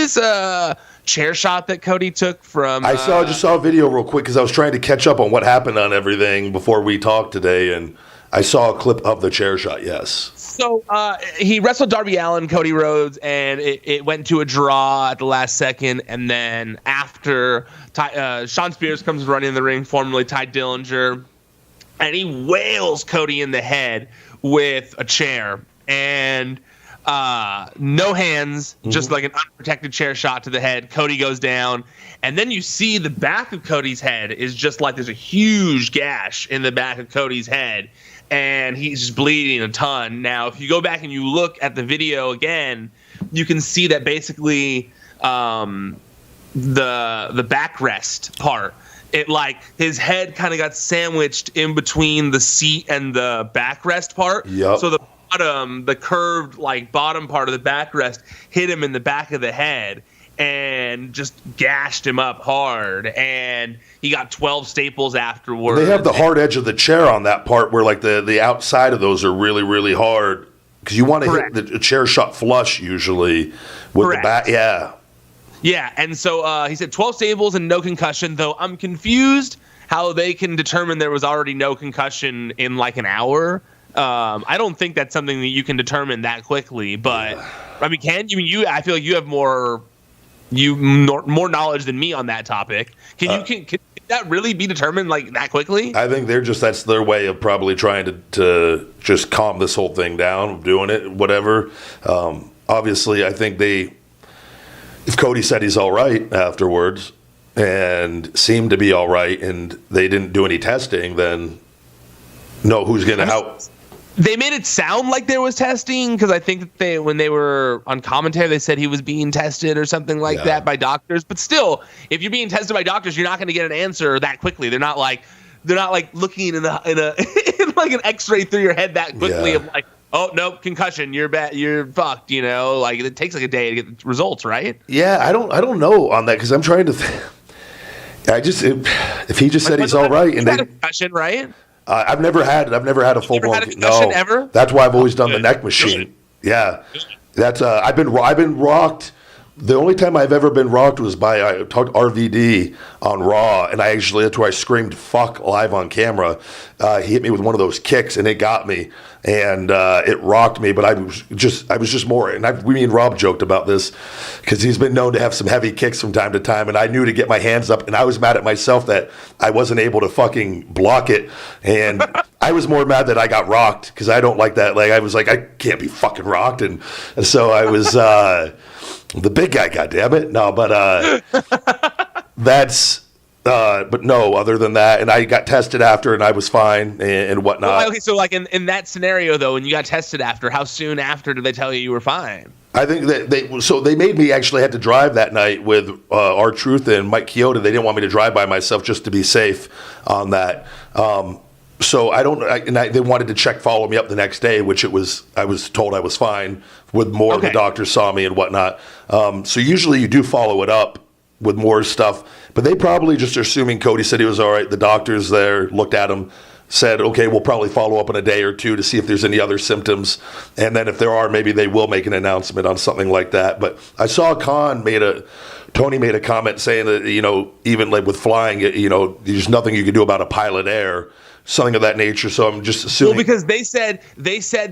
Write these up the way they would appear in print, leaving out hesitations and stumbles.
this chair shot that Cody took from? I just saw a video real quick because I was trying to catch up on what happened on everything before we talked today, and I saw a clip of the chair shot. Yes. So he wrestled Darby Allin, Cody Rhodes, and it went to a draw at the last second. And then after Sean Spears comes running in the ring, formerly Ty Dillinger, and he wails Cody in the head with a chair. And no hands, just like an unprotected chair shot to the head. Cody goes down. And then you see the back of Cody's head is just like there's a huge gash in the back of Cody's head. And he's just bleeding a ton. Now, if you go back and you look at the video again, you can see that basically the backrest part, it like his head kind of got sandwiched in between the seat and the backrest part. Yep. So the curved like bottom part of the backrest hit him in the back of the head and just gashed him up hard, and he got 12 staples afterwards. They have the hard edge of the chair on that part where like the outside of those are really, really hard because you want to hit the chair shot flush usually with the back. Yeah. Yeah, and so he said 12 staples and no concussion, though I'm confused how they can determine there was already no concussion in like an hour. I don't think that's something that you can determine that quickly, but I mean, I feel like you have more knowledge than me on that topic. Can that really be determined like that quickly? I think that's their way of probably trying to just calm this whole thing down, doing it, whatever. Obviously, I think if Cody said he's all right afterwards and seemed to be all right and they didn't do any testing, then no, who's going to help? They made it sound like there was testing because I think that when they were on commentary, they said he was being tested or something like that by doctors. But still, if you're being tested by doctors, you're not going to get an answer that quickly. They're not like looking in like an X-ray through your head that quickly of like, oh no, concussion, you're bad, you're fucked. You know, like it takes like a day to get the results, right? Yeah, I don't know on that because I'm trying to. If he just said he's all right and had a concussion, right? I've never had a full blown concussion ever. That's why I've always done the neck machine. Yeah, that's I've been rocked. The only time I've ever been rocked was by I talked RVD on Raw, and that's where I screamed "fuck" live on camera. He hit me with one of those kicks, and it got me, and it rocked me. But I was just more. And me and Rob joked about this because he's been known to have some heavy kicks from time to time, and I knew to get my hands up, and I was mad at myself that I wasn't able to fucking block it, and I was more mad that I got rocked because I don't like that. Like I was like, I can't be fucking rocked, and so I was. The big guy, goddammit. No, but but no, other than that, and I got tested after, and I was fine and whatnot. Well, okay, so like in that scenario, though, when you got tested after, how soon after did they tell you were fine? I think that they made me actually had to drive that night with R-Truth and Mike Chioda. They didn't want me to drive by myself just to be safe on that. So they wanted to follow me up the next day, which I was told I was fine with more. Okay. The doctors saw me and whatnot. So usually you do follow it up with more stuff, but they probably just are assuming Cody said he was all right. The doctors there looked at him, said, okay, we'll probably follow up in a day or two to see if there's any other symptoms. And then if there are, maybe they will make an announcement on something like that. But I saw Tony made a comment saying that, even like with flying, there's nothing you can do about a pilot error. Something of that nature, so I'm just assuming. Well, because they said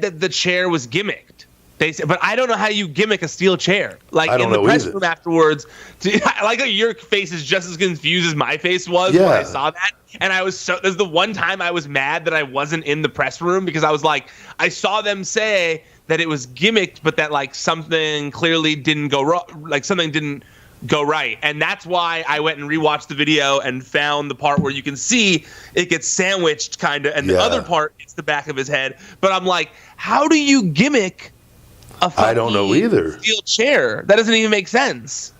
that the chair was gimmicked. They said, but I don't know how you gimmick a steel chair. Like in the press room afterwards, I like how your face is just as confused as my face was when I saw that. And I was this is the one time I was mad that I wasn't in the press room because I was like, I saw them say that it was gimmicked, but that like something clearly didn't go wrong, like something didn't go right. And that's why I went and rewatched the video and found the part where you can see it gets sandwiched kind of, and the other part is the back of his head. But I'm like, how do you gimmick a fucking I don't know either. Steel chair? That doesn't even make sense.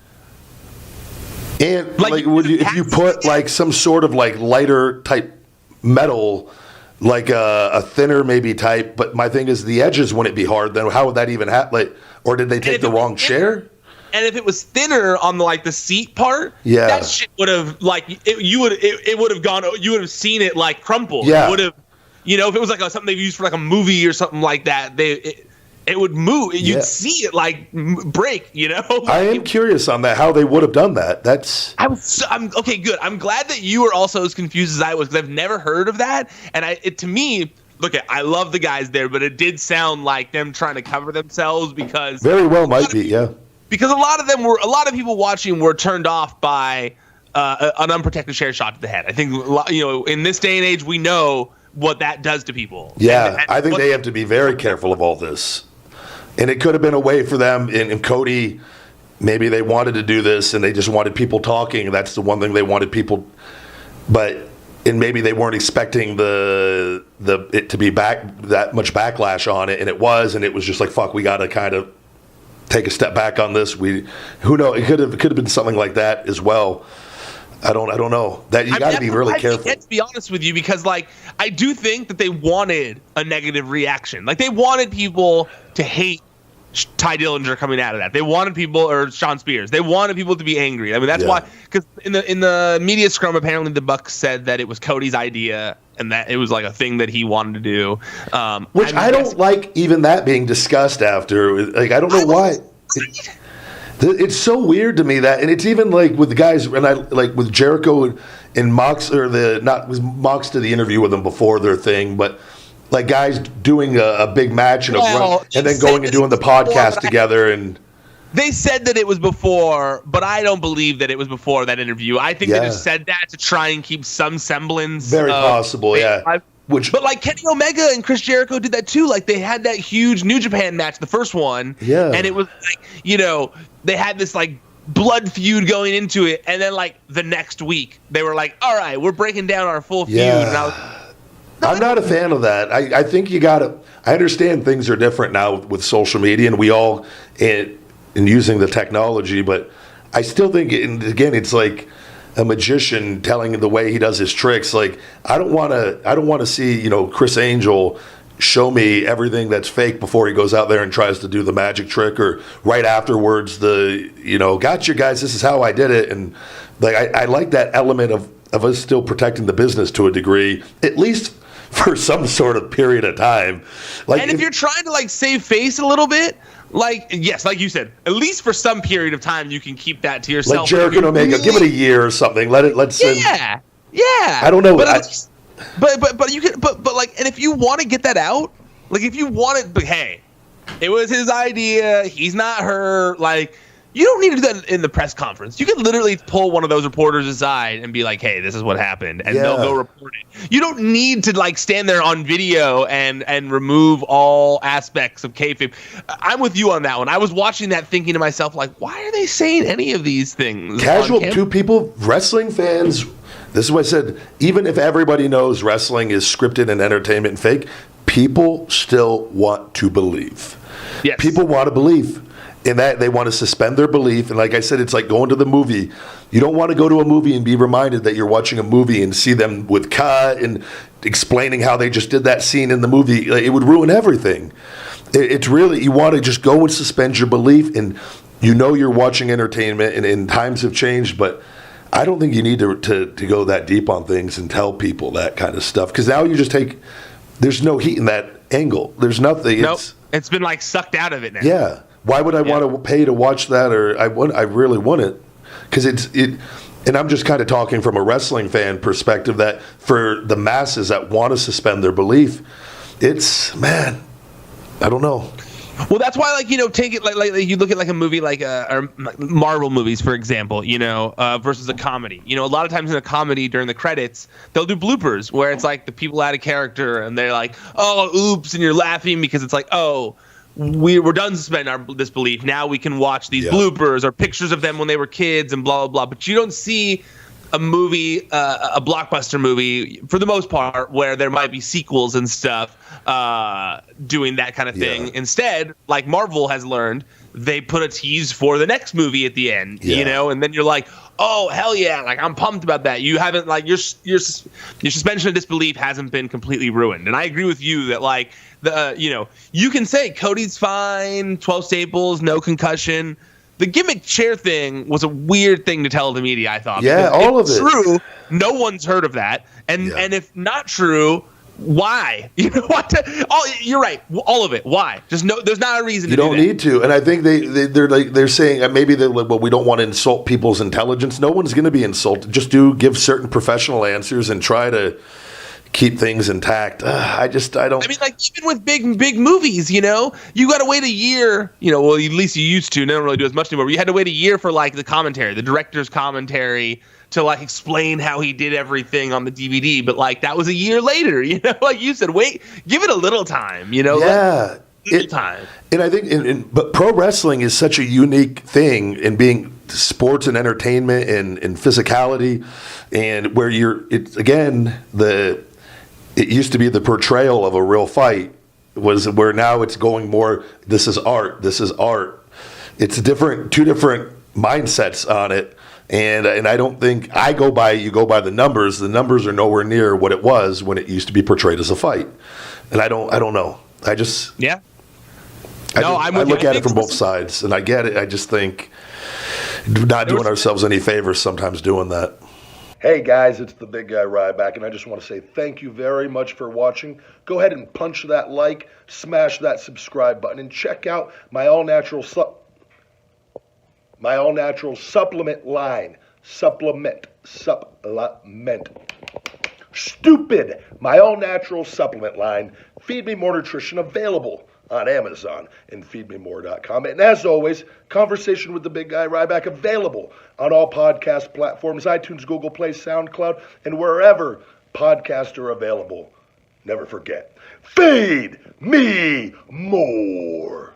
And if you put like some sort of like lighter type metal, like a thinner maybe type, but my thing is the edges wouldn't be hard, then how would that even happen? Like, or did they take the wrong chair? And if it was thinner on the seat part, that shit would have you would have gone. You would have seen it like crumple. Yeah. It would have, if it was like something they used for like a movie or something like that. it would move. You'd see it like break, you know? I am curious on that, how they would have done that. I'm okay, good. I'm glad that you were also as confused as I was, because I've never heard of that. And to me, look, I love the guys there, but it did sound like them trying to cover themselves, because very well might be, yeah. Because a lot of people watching were turned off by an unprotected chair shot to the head. I think, you know, in this day and age, we know what that does to people. Yeah, and I think they have to be very careful of all this. And it could have been a way for them, and Cody, maybe they wanted to do this and they just wanted people talking. That's the one thing they wanted people, and maybe they weren't expecting it to be that much backlash on it, and it was just like, fuck, we got to kind of take a step back on this. Who knows? It could have been something like that as well. I don't know. That you got to be really careful. To be honest with you, because like I do think that they wanted a negative reaction. Like they wanted people to hate Ty Dillinger coming out of that. They wanted people, or Sean Spears. They wanted people to be angry. I mean, that's why. Because in the media scrum, apparently the Bucks said that it was Cody's idea and that it was like a thing that he wanted to do. Which I don't like even that being discussed after. Like I don't know why. It's so weird to me that, and it's even like with the guys, and I like with Jericho and Mox, or Mox did the interview with them before their thing, but like guys doing a big match and and then going and doing the podcast together. And they said that it was before, but I don't believe that it was before that interview. I think they just said that to try and keep some semblance. Very possible, yeah. But like Kenny Omega and Chris Jericho did that too. Like they had that huge New Japan match, the first one. Yeah. And it was like, you know, they had this like blood feud going into it. And then like the next week they were like, all right, we're breaking down our full feud. And I'm not a fan of that. I think you got to, I understand things are different now with social media and we all in using the technology, but I still think, and again, it's like a magician telling the way he does his tricks. Like I don't want to see, you know, Chris Angel show me everything that's fake before he goes out there and tries to do the magic trick, or right afterwards gotcha guys, this is how I did it. And like I like that element of us still protecting the business to a degree, at least for some sort of period of time. Like, and if you're trying to like save face a little bit, like, yes, like you said, at least for some period of time, you can keep that to yourself. Like Jericho and Omega, give it a year or something. Let's yeah. I don't know. But you can, but like, and if you want to get that out, like if you want it, but hey, it was his idea. He's not her. Like, you don't need to do that in the press conference. You can literally pull one of those reporters aside and be like, hey, this is what happened. And they'll go report it. You don't need to like stand there on video and remove all aspects of kayfabe. I'm with you on that one. I was watching that thinking to myself, like, why are they saying any of these things? Casual two people, wrestling fans. This is what I said. Even if everybody knows wrestling is scripted and entertainment and fake, people still want to believe. Yes. People want to believe. In that they want to suspend their belief. And like I said, it's like going to the movie. You don't want to go to a movie and be reminded that you're watching a movie and see them with cut and explaining how they just did that scene in the movie. It would ruin everything. It's really, you want to just go and suspend your belief, and you know you're watching entertainment, and times have changed, but I don't think you need to go that deep on things and tell people that kind of stuff, because now you just there's no heat in that angle. There's nothing. Nope. It's been like sucked out of it now. Yeah. Why would I want to pay to watch that? Or I really wouldn't, because and I'm just kind of talking from a wrestling fan perspective, that for the masses that want to suspend their belief, I don't know. Well, that's why, like, you know, take it like you look at like a movie like or Marvel movies, for example, you know, versus a comedy. You know, a lot of times in a comedy during the credits, they'll do bloopers where it's like the people out of character and they're like, oh, oops, and you're laughing because it's like, oh, we're done suspending our disbelief. Now we can watch these bloopers or pictures of them when they were kids and blah, blah, blah. But you don't see a movie, a blockbuster movie, for the most part, where there might be sequels and stuff doing that kind of thing. Yeah. Instead, like Marvel has learned, they put a tease for the next movie at the end, you know, and then you're like, oh, hell yeah, like I'm pumped about that. You haven't, like, your suspension of disbelief hasn't been completely ruined. And I agree with you that, like, you can say Cody's fine, 12 staples, no concussion. The gimmick chair thing was a weird thing to tell the media, I thought. Yeah, all of it. True, no one's heard of that. And if not true, Why? You know what? You're right. All of it. Why? Just no. There's not a reason. You don't need to. And I think they're saying maybe they're like, well, we don't want to insult people's intelligence. No one's going to be insulted. Just give certain professional answers and try to keep things intact. I don't. I mean, like even with big movies, you got to wait a year. Well, at least you used to. They don't really do as much anymore. But you had to wait a year for like the commentary, the director's commentary, to like explain how he did everything on the DVD, but like that was a year later, like you said, wait, give it a little time, Yeah. Time. And I think, but pro wrestling is such a unique thing in being sports and entertainment and physicality, and where it used to be the portrayal of a real fight was where now it's going more, this is art. It's two different mindsets on it. And I don't think you go by the numbers. The numbers are nowhere near what it was when it used to be portrayed as a fight. And I don't know. I look at it from both sides, and I get it. I just think not doing ourselves any favors sometimes doing that. Hey guys, it's the big guy Ryback, and I just want to say thank you very much for watching. Go ahead and punch that like, smash that subscribe button, and check out my all-natural supplement line. Supplement. Stupid. My all-natural supplement line. Feed Me More Nutrition, available on Amazon and feedmemore.com. And as always, Conversation with the Big Guy Ryback, available on all podcast platforms, iTunes, Google Play, SoundCloud, and wherever podcasts are available. Never forget, feed me more.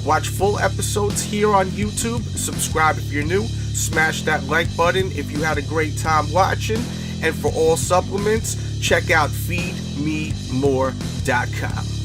Watch full episodes here on YouTube. Subscribe if you're new. Smash that like button if you had a great time watching. And for all supplements, check out feedmemore.com.